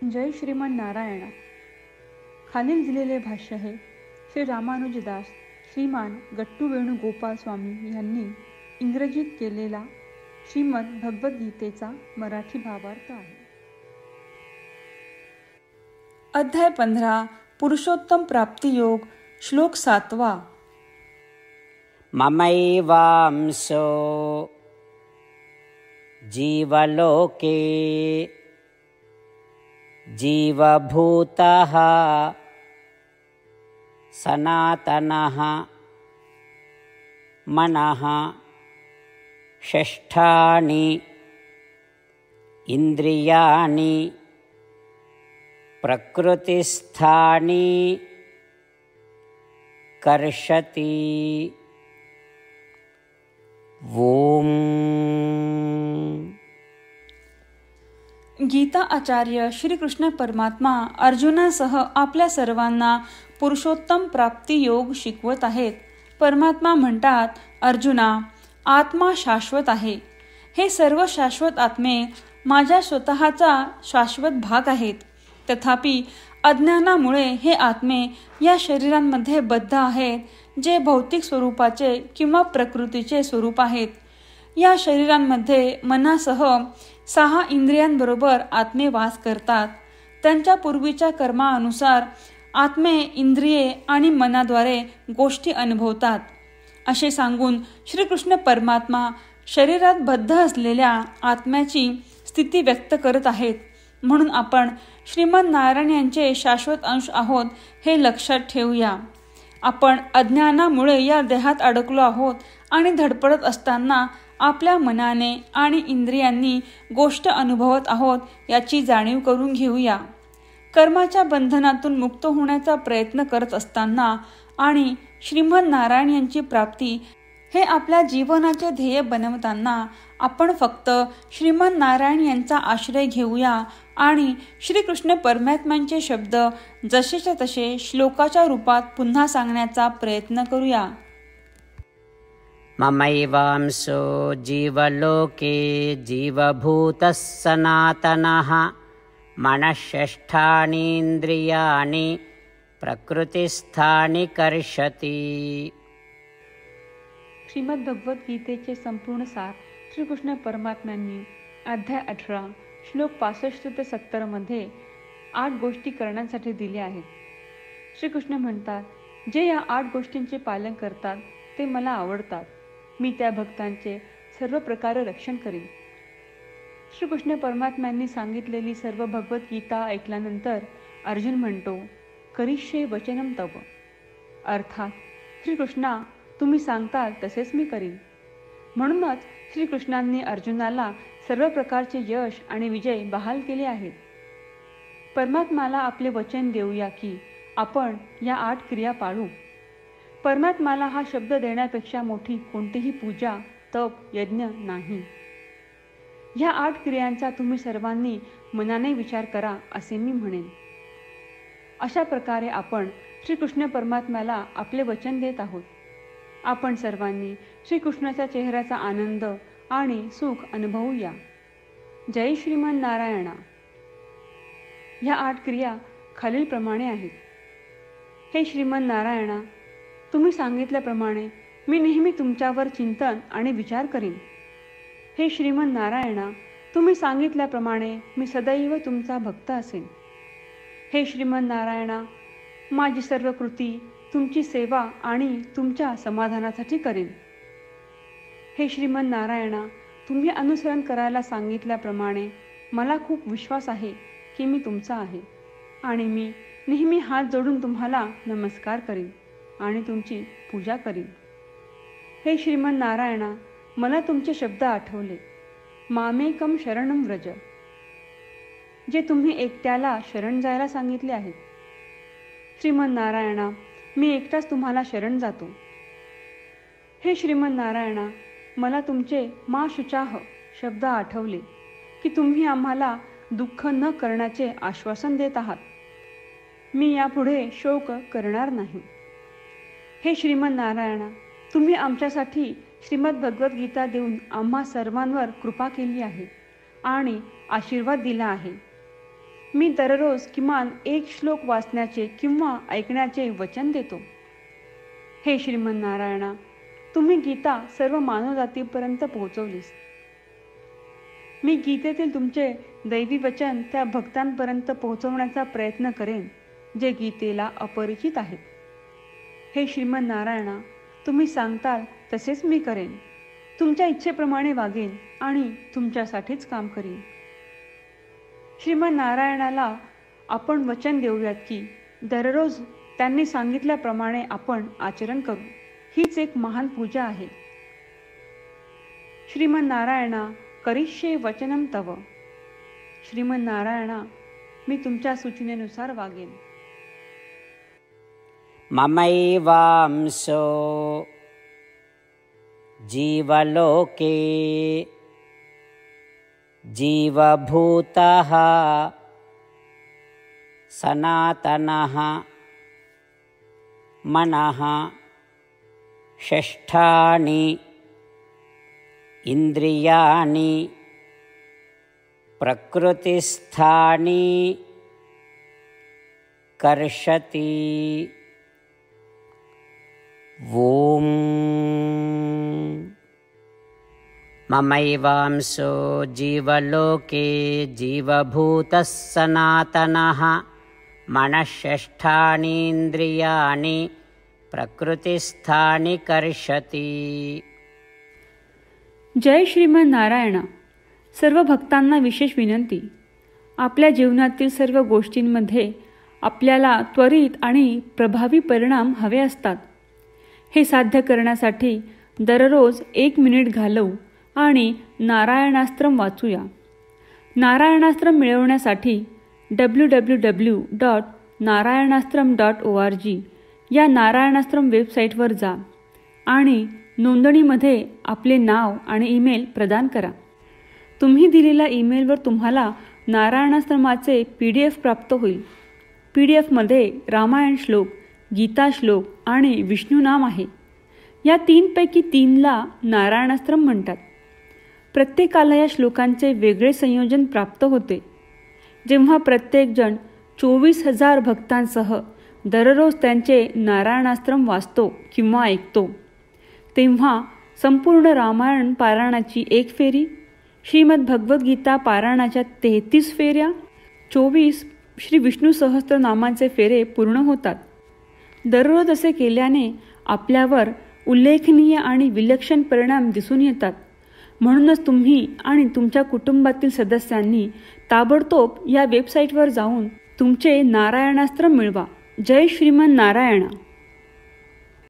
जय श्रीमन नारायण. खालील दिलेले भाष्य हे श्री रामानुजदास श्रीमान गट्टू वेणुगोपाल स्वामी यांनी इंग्रजीत केलेला श्रीमद भगवद्गीतेचा मराठी भावार्थ आहे. अध्याय 15 पुरुषोत्तम प्राप्ती योग. श्लोक 7. ममैवांसो जीवलोके जीवभूतः सनातनः मनः षष्ठानि इन्द्रियाणि प्रकृतिस्थानि कर्षति. ओम. गीता आचार्य श्रीकृष्ण परमात्मा अर्जुनासह आपल्या सर्वांना पुरुषोत्तम प्राप्ती योग शिकवत आहेत. परमात्मा म्हणतात, अर्जुना, आत्मा शाश्वत आहे. हे सर्व शाश्वत आत्मे माझ्या स्वतःचा शाश्वत भाग आहेत. तथापि अज्ञानामुळे हे आत्मे या शरीरांमध्ये बद्ध आहेत, जे भौतिक स्वरूपाचे किंवा प्रकृतीचे स्वरूप आहेत. या शरीरांमध्ये मनासह 6 इंद्रियांबरोबर आत्मे वास करतात. त्यांच्या पूर्वीच्या कर्मानुसार आत्मे इंद्रिये आणि मनाद्वारे गोष्टी अनुभवतात. असे सांगून श्रीकृष्ण परमात्मा शरीरात बद्ध असलेल्या आत्म्याची स्थिती व्यक्त करत आहेत. म्हणून आपण श्रीमन नारायण यांचे शाश्वत अंश आहोत हे लक्षात ठेवूया. आपण अज्ञानामुळे या देहात अडकलो आहोत आणि धडपडत असताना आपल्या मनाने आणि इंद्रियांनी गोष्ट अनुभवत आहोत याची जाणीव करून घेऊया. कर्माच्या बंधनातून मुक्त होण्याचा प्रयत्न करत असताना आणि श्रीमन नारायण यांची प्राप्ती हे आपल्या जीवनाचे ध्येय बनवताना आपण फक्त श्रीमन नारायण यांचा आश्रय घेऊया आणि श्रीकृष्ण परमात्म्यांचे शब्द जसेच्या तसे श्लोकाच्या रूपात पुन्हा सांगण्याचा प्रयत्न करूया. ममैवांसो जीवलोके जीवभूतः सनातनः मनःषष्ठानि इन्द्रियाणि प्रकृतिस्थानि कर्षति. श्रीमद भगवद्गीतेचे संपूर्ण सार श्रीकृष्ण परमात्म्यांनी अध्याय 18 श्लोक 65 ते 70 मध्ये 8 गोष्टी करण्यासाठी दिल्या आहेत. श्रीकृष्ण म्हणतात, जे या 8 गोष्टींचे पालन करतात ते मला आवडतात. मी त्या भक्तांचे सर्व प्रकारे रक्षण करीन. श्रीकृष्ण परमात्म्यांनी सांगितलेली सर्व भगवद्गीता ऐकल्यानंतर अर्जुन म्हणतो, करिष्ये वचनम तव. अर्थात श्रीकृष्णा, तुम्ही सांगताल तसेच मी करीन. म्हणूनच श्रीकृष्णांनी अर्जुनाला सर्व प्रकारचे यश आणि विजय बहाल केले आहेत. परमात्म्याला आपले वचन देऊया की आपण या 8 क्रिया पाळू. परमात्म्याला हा शब्द देण्यापेक्षा मोठी कोणतीही पूजा, तप, यज्ञ नाही. या 8 क्रियांचा तुम्ही सर्वांनी मनाने विचार करा असे मी म्हणेन. अशा प्रकारे आपण श्रीकृष्ण परमात्म्याला आपले वचन देत आहोत. आपण सर्वांनी श्रीकृष्णाच्या चेहऱ्याचा आनंद आणि सुख अनुभवूया. जय श्रीमन नारायणा. ह्या 8 क्रिया खालीलप्रमाणे आहेत. हे श्रीमन नारायणा, तुम्ही सांगितल्याप्रमाणे मी नेहमी तुमच्यावर चिंतन आणि विचार करीन. हे श्रीमन नारायणा, तुम्ही सांगितल्याप्रमाणे मी सदैव तुमचा भक्त असेन. हे श्रीमन नारायणा, माझी सर्व कृती तुमची सेवा आणि तुमच्या समाधानासाठी करेन. हे श्रीमन नारायणा, तुम्ही अनुसरण करायला सांगितल्याप्रमाणे मला खूप विश्वास आहे की मी तुमचा आहे आणि मी नेहमी हात जोडून तुम्हाला नमस्कार करीन आणि तुमची पूजा करीन. हे श्रीमन नारायणा, मला तुमचे शब्द आठवले. मामेकम शरणम व्रज, जे तुम्ही एकट्याला शरण जायला सांगितले आहेत. श्रीमन नारायणा, मी एकटाच तुम्हाला शरण जातो. हे श्रीमन नारायणा, मला तुमचे मा शुचाह शब्द आठवले की तुम्ही आम्हाला दुःख न करण्याचे आश्वासन देत आहात. मी यापुढे शोक करणार नाही. हे श्रीमन नारायणा, तुम्ही आमच्यासाठी श्रीमद भगवद्गीता देऊन आम्हा सर्वांवर कृपा केली आहे आणि आशीर्वाद दिला आहे. मी दररोज किमान 1 श्लोक वाचण्याचे किंवा ऐकण्याचे वचन देतो. हे श्रीमन्नारायणा, तुम्ही गीता सर्व मानवजातीपर्यंत पोहोचवलीस. मी गीतेतील तुमचे दैवी वचन त्या भक्तांपर्यंत पोहोचवण्याचा प्रयत्न करेन जे गीतेला अपरिचित आहेत. हे श्रीमन्नारायणा, तुम्ही सांगताल तसेच मी करेन. तुमच्या इच्छेप्रमाणे वागेन आणि तुमच्यासाठीच काम करीन. श्रीमन्नारायणाला आपण वचन देऊयात की दररोज त्यांनी सांगितल्याप्रमाणे आपण आचरण करू. हीच एक महान पूजा आहे. श्रीमन्नारायणा, करिष्ये वचनम तव. श्रीमन्नारायणा, मी तुमच्या सूचनेनुसार वागेन. ममैवांसो जीवलोके जीवभूतः सनातनः मनः षष्ठानि इंद्रियाणि प्रकृतिस्थानि कर्षति. ओम ममैवांसो जीवलोके जीवभूतः सनातनः मनःषष्ठानीन्द्रियाणि प्रकृतिस्थानि कर्षति. जय श्रीमन्नारायणा. सर्व भक्तांना विशेष विनंती. आपल्या जीवनातील सर्व गोष्टींमध्ये आपल्याला त्वरित आणि प्रभावी परिणाम हवे असतात. हे साध्य करण्यासाठी दररोज 1 मिनिट घालवू आणि नारायणास्त्रम वाचूया. नारायणास्त्रम मिळवण्यासाठी www.narayanaastram.org या नारायणास्त्रम वेबसाईटवर जा आणि नोंदणीमध्ये आपले नाव आणि ईमेल प्रदान करा. तुम्ही दिलेल्या ईमेलवर तुम्हाला नारायणास्त्रमाचे PDF प्राप्त होईल. PDFमध्ये रामायण श्लोक, गीता श्लोक आणि विष्णू नाम आहे. या 3 पैकी 3ला नारायणास्त्रम म्हणतात. प्रत्येकाला या श्लोकांचे वेगळे संयोजन प्राप्त होते. जेव्हा प्रत्येकजण 24,000 भक्तांसह दररोज त्यांचे नारायणास्त्रम वाचतो किंवा ऐकतो, तेव्हा संपूर्ण रामायण पारायणाची 1 फेरी, श्रीमद भगवद्गीता पारायणाच्या 33 फेऱ्या, 24 श्री विष्णू सहस्त्रनामांचे फेरे पूर्ण होतात. दररोज असे केल्याने आपल्यावर उल्लेखनीय आणि विलक्षण परिणाम दिसून येतात. म्हणूनच तुम्ही आणि तुमच्या कुटुंबातील सदस्यांनी ताबडतोब या वेबसाईटवर जाऊन तुमचे नारायणास्त्र मिळवा. जय श्रीमन्नारायणा.